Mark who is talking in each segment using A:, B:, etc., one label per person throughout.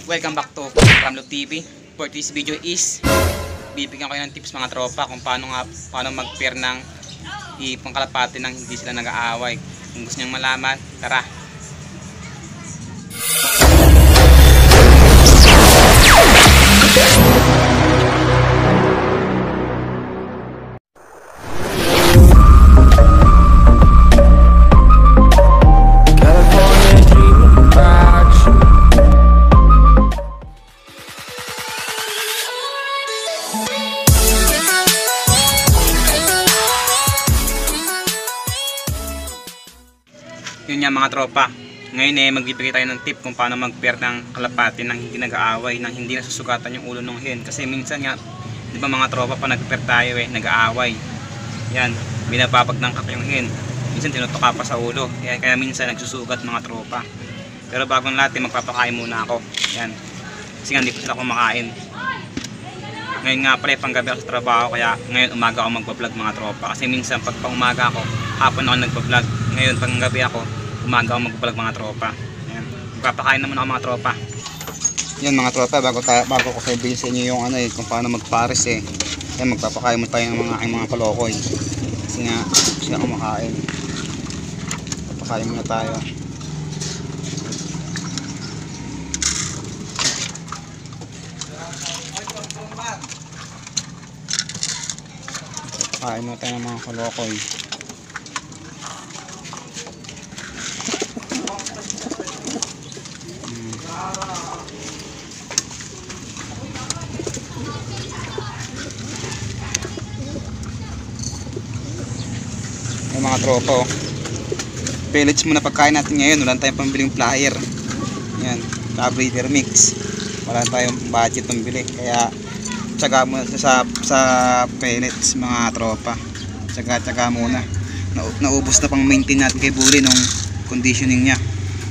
A: Welcome back to Ramlo TV. For this video is bibigyan ko ng tips mga tropa kung paano mag-pair ng ipang kalapati nang hindi sila nag-aaway. Kung gusto niyong malaman, tara. Yun nga mga tropa, ngayon magbibigay tayo ng tip kung paano mag-pair ng kalapati nang hindi nag-aaway, nang hindi nasusugatan yung ulo ng hen. Kasi minsan nga, di ba mga tropa, pa nag-pair tayo nag-aaway, yan, binababagdangkap yung hen, minsan tinutuka pa sa ulo, kaya minsan nagsusugat mga tropa. Pero bago ng lahat, magpapakain muna ako, yan, kasi nga hindi pa sila kumakain. Ngayon nga pala panggabi ako sa trabaho, kaya ngayon umaga ako magpa-vlog mga tropa. Kasi minsan pag umaga ako, hapon ako nagpa-vlog. Ngayon pag gabi ako, umaga ako magpa-vlog mga tropa. Ayan. Magpapakain naman ako mga tropa. Yan mga tropa, bago ko sabihin sa inyo yung kung paano magpares Yan, magpapakain mo tayo ng mga palokoy. Kasi nga, sila kumakain. Papakain muna tayo. Kain mo tayo ng mga kalokoy. Yung mga tropa pellets muna pagkain natin ngayon. Wala tayong pambiling flyer. Yan, breeder mix. Wala tayong budget pambili. Kaya tsaga muna sa pellets mga tropa. Tsaga muna. Naubos na pang maintain natin kay Bully nung conditioning niya.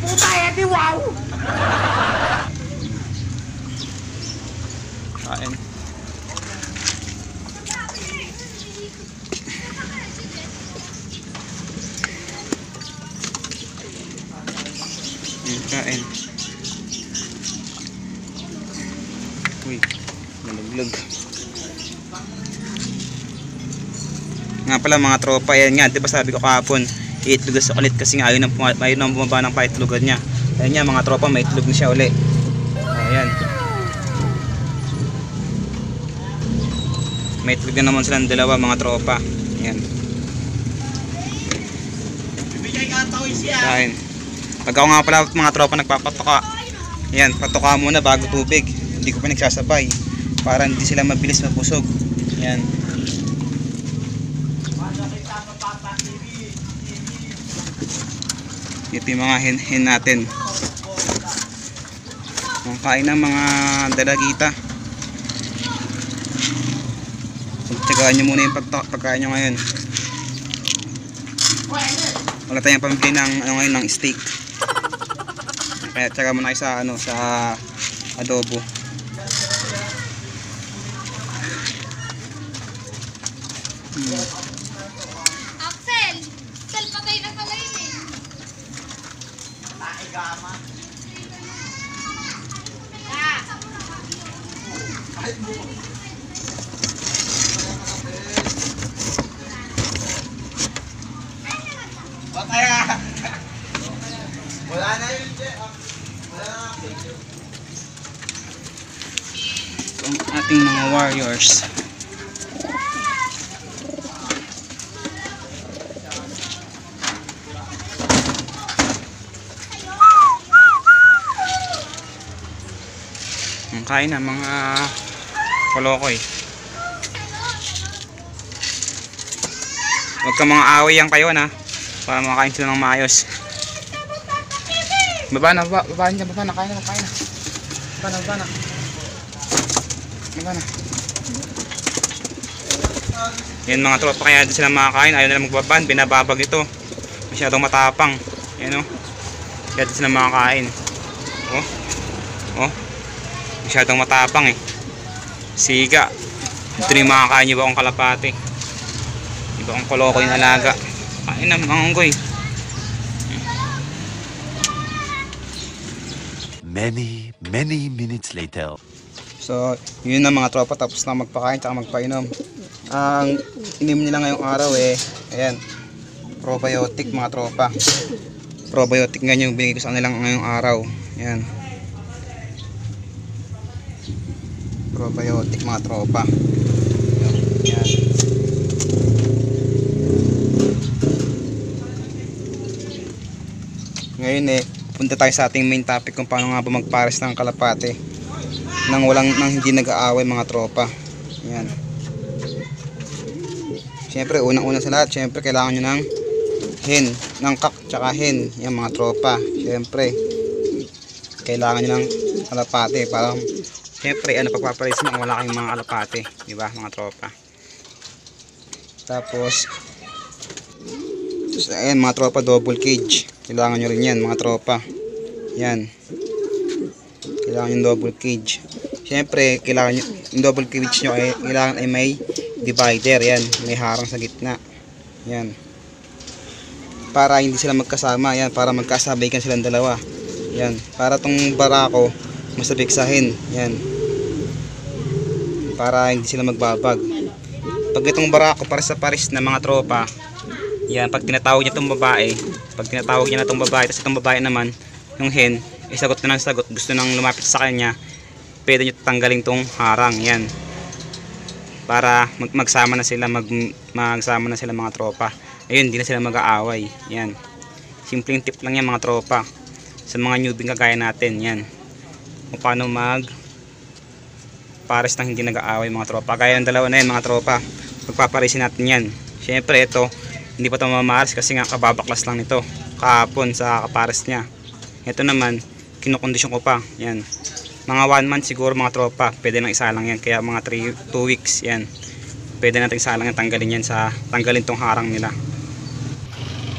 A: Puta di wow. Kain. Kain. Uy, nalaglag. Nga pala mga tropa, yan nga, diba sabi ko kahapon, iitlog sa ulit kasi nga ayaw nang bumaba ng paitlogan niya. Ayan nga mga tropa, may itlog na siya ulit. Ayan. May itlog na naman silang dalawa mga tropa. Ayan. Kain. Pag ako nga pala mga tropa nagpapatoka, ayan, patoka muna bago tubig. Hindi ko pa nagsasabay para hindi sila mabilis mabusog. Ayan. Ito yung mga hen natin. Kain ng mga dalagita. Pagtsagaan nyo muna yung pagkain nyo ngayon. Wala tayong pambili ng steak. Kaya tsaga muna kayo sa adobo.
B: Axel! Axel, patay na pala yun Gama.
A: Patay ka! Wala na yun, wala na. Ito ang ating mga warriors. Ang kain ng mga kolokoy. Huwag ka mga away yan kayo na para makakain sila ng maayos. Baba na, kain na. Baba na. Yan mga tropa, kaya din sila makakain. Ayaw nila magbaban, binababag ito. Masyadong matapang. Yan o. Kaya din sila makakain. Masyadong matapang Siga. Ito yung makakain yung bakong kalapati. Yung bakong kolokoy na alaga. Kain na mga unggoy.
C: Many Many minutes later.
A: So, yun na mga tropa, tapos na magpakain tsaka magpainom. Ang inim nila ngayong araw ayan, probiotic mga tropa. Probiotic nga yung binigay ko sa kanila ngayong araw. Ayan. Probiotic mga tropa. Ayan. Ngayon punta tayo sa ating main topic kung paano nga ba magpares ng kalapate nang hindi nag-aaway mga tropa. Ayan. Siyempre, unang-una sa lahat, siyempre kailangan nyo ng kak tsaka hen. Yan mga tropa. Siyempre, kailangan nyo ng kalapate para siyempre, pagpapalis mo wala kayong mga kalapate. Diba mga tropa? Tapos, ayan mga tropa, double cage. Kailangan nyo rin yan mga tropa. Yan. Kailangan yung double cage. Siyempre, kailangan yung double cage nyo kailangan ay may divider. Yan. May harang sa gitna. Yan. Para hindi sila magkasama. Yan. Para magkasabay kan silang dalawa. Yan. Para tong barako masabiksahin. Yan. Para hindi sila magbabag. Pag itong barako para sa pares na mga tropa, yan. Pag tinatawag niya itong babae, tapos itong babae naman, yung hen, sagot na ng sagot, gusto nang lumapit sa kanya, pwede nyo tanggalin tong harang. Yan. Para magsama na sila, magsama na sila mga tropa. Ayun, hindi na sila mag-aaway. Yan. Simpleng tip lang yan mga tropa. Sa mga newbie kagaya natin, yan. Kung paano pares nang hindi nag-aaway mga tropa. Kaya yung dalawa na yan mga tropa. Pagpaparisin natin yan. Siyempre ito, hindi pa ito mamares kasi nga kababaklas lang nito. Kahapon sa kapares niya. Ito naman, kinukondisyon ko pa. Yan. Mga 1 month siguro mga tropa, pwede nang isa lang yan. Kaya mga 2 weeks yan, pwede natin isa lang yan, tanggalin tong harang nila.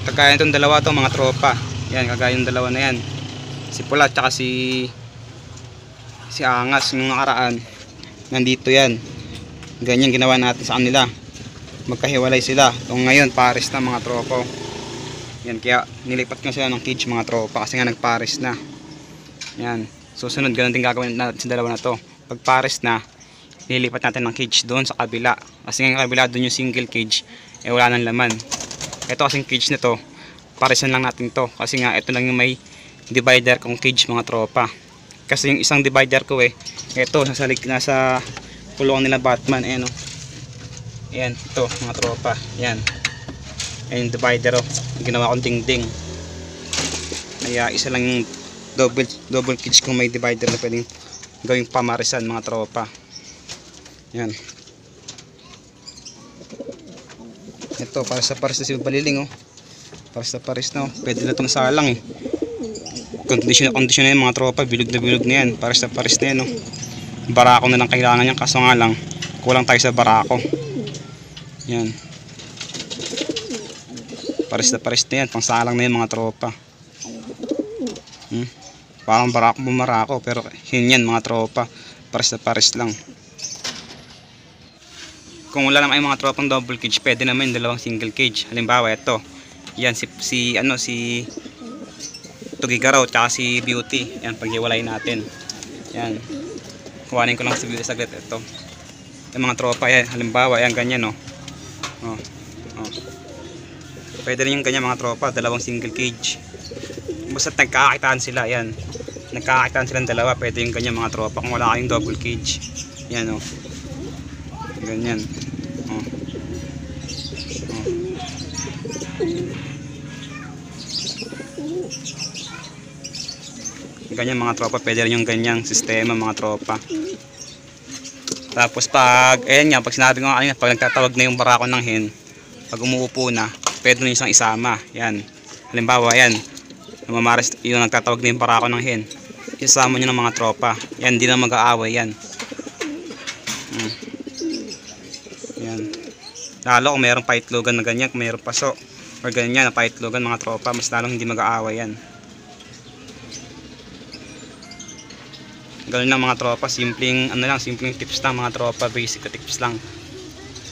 A: Kagaya itong dalawa to mga tropa. Yan, kagaya yung dalawa na yan, si Pula at si Angas. Yung nakaraan nandito yan, ganyan ginawa natin sa kanila, magkahiwalay sila. Itong ngayon pares na mga tropa. Yan, kaya nilipat nga sila ng cage mga tropa kasi nga nagpares na. Yan. Susunod, ganun din gagawin natin sa dalawa na to. Pag pares na, nilipat natin ng cage doon sa kabila. Kasi nga kabila doon yung single cage, wala nang laman. Ito kasing cage na to, paresan lang natin to. Kasi nga, ito lang yung may divider kong cage mga tropa. Kasi yung isang divider ko ito, nasa kulungan nila Batman. Ayan ayan, ito mga tropa. Ayan. Ayan yung divider ginawa kong dingding. Kaya isa lang yung double cage kung may divider na pwedeng gawing pamarisan mga tropa. Yan. Ito para sa pares na si Baliling para sa pares na pwede na itong salang kondisyon na yan mga tropa. Bilog na yan para sa pares na yan barako na lang kailangan yan, kaso nga lang kulang tayo sa barako. Yan. Pares na yan, pang salang na yan mga tropa. Parang barako bumarako, pero yun yan mga tropa, pares lang. Kung wala naman ay mga tropang double cage, pwede naman yung dalawang single cage. Halimbawa ito, yan si Tugigaraw tsaka si Beauty. Yan, paghiwalay natin. Yan, kuhanin ko lang si Beauty saglit. Ito yung mga tropa, yan, halimbawa yan ganyan pwede rin yung ganyan mga tropa, dalawang single cage. Basta nagkakakitaan sila, yan. Nagkakakitaan silang dalawa, pwede yung ganyan mga tropa kung wala kayong double cage. Yan ganyan. Ganyan mga tropa, pwede rin yung ganyang sistema mga tropa. Tapos pag sinabi ko nga kanina, pag nagtatawag na yung barako ng hen, pag umuupo na, pwede nyo isang isama. Yan. Halimbawa yan, mamares yung nagtatawag na yung barako ng hen, isama nyo ng mga tropa. Yan, di na mag-aaway yan. Yan. Lalo kung mayroong paitlogan na ganyan, kung mayroong paso or ganyan na paitlogan mga tropa, mas lalong hindi mag-aaway yan. Ganun lang mga tropa, simpleng tips lang mga tropa, basic tips lang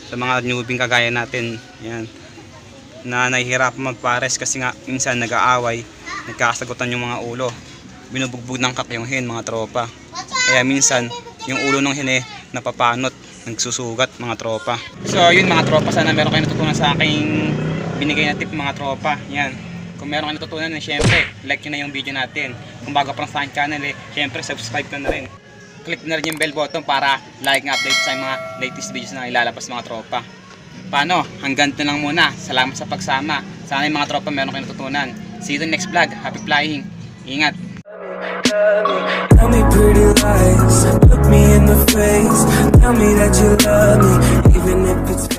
A: sa mga newbie kagaya natin. Yan, na nahihirapan magpares kasi nga minsan nag-aaway, nagkakasagutan yung mga ulo. binubugbog ng kak yung hen mga tropa. Kaya minsan yung ulo ng hen napapanot, nagsusugat mga tropa. So yun mga tropa, sana meron kayo natutunan sa aking binigay na tip mga tropa. Yan, kung meron kayo natutunan, syempre like nyo na yung video natin. Kung bago pa lang sa aking channel, syempre subscribe ka na rin. Click na rin yung bell button para like ng update sa mga latest videos na ilalabas mga tropa. Paano? Hanggang dito lang muna. Salamat sa pagsama. Sana yung mga tropa meron kayo natutunan. See you in the next vlog. Happy flying. Ingat.
C: Tell me pretty lies, look me in the face. Tell me that you love me, even if it's